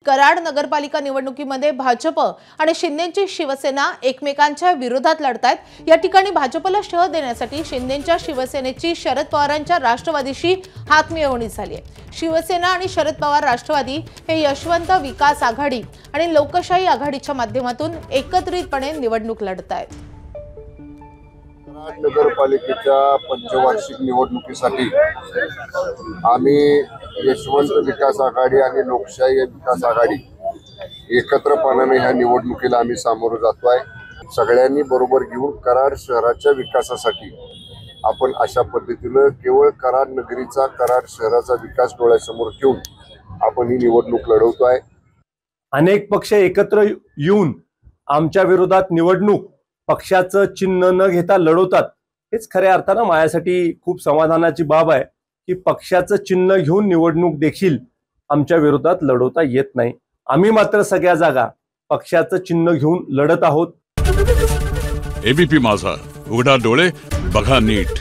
कराड नगरपालिका निवडणुकीमध्ये भाजप आणि शिंदेची शिवसेना एकमेकांच्या विरोधात लढतायत। या ठिकाणी भाजपला शह देण्यासाठी शिंदेच्या शिवसेनेची शरद पवारांच्या राष्ट्रवादीशी हातमिळवणी झाली आहे। शिवसेना आणि शरद पवार राष्ट्रवादी हे यशवंत विकास आघाडी आणि लोकशाही आघाडीच्या माध्यमातून एकत्रितपणे निवडणूक लढतायत। नगरपालिकेच्या पंचवार्षिक निवडणुकीसाठी आम्ही यशवंत विकास आघाडी आणि लोकशाही विकास आघाडी एकत्रपणाने ह्या निवडणुकीला आम्ही सामोरं जातोय। सगळ्यांनी बरोबर घेऊन कराड शहराच्या विकासासाठी आपण अशा पद्धतीने केवळ कराड नगरीचा, कराड शहराचा विकास डोळ्यासमोर ठेवून आपण ही निवडणूक लढवतोय। अनेक पक्ष एकत्र येऊन आमच्या विरोधात निवडणूक पक्षाचं चिन्ह न घेता लढवतात। हेच खऱ्या अर्थानं माझ्यासाठी खूप समाधानाची बाब आहे की पक्षाचं चिन्ह घेऊन निवडणूक देखील आमच्या विरोधात लढवता येत नाही। आम्ही मात्र सगळ्या जागा पक्षाचं चिन्ह घेऊन लढत आहोत। एबीपी माझा, उघडा डोळे बघा नीट।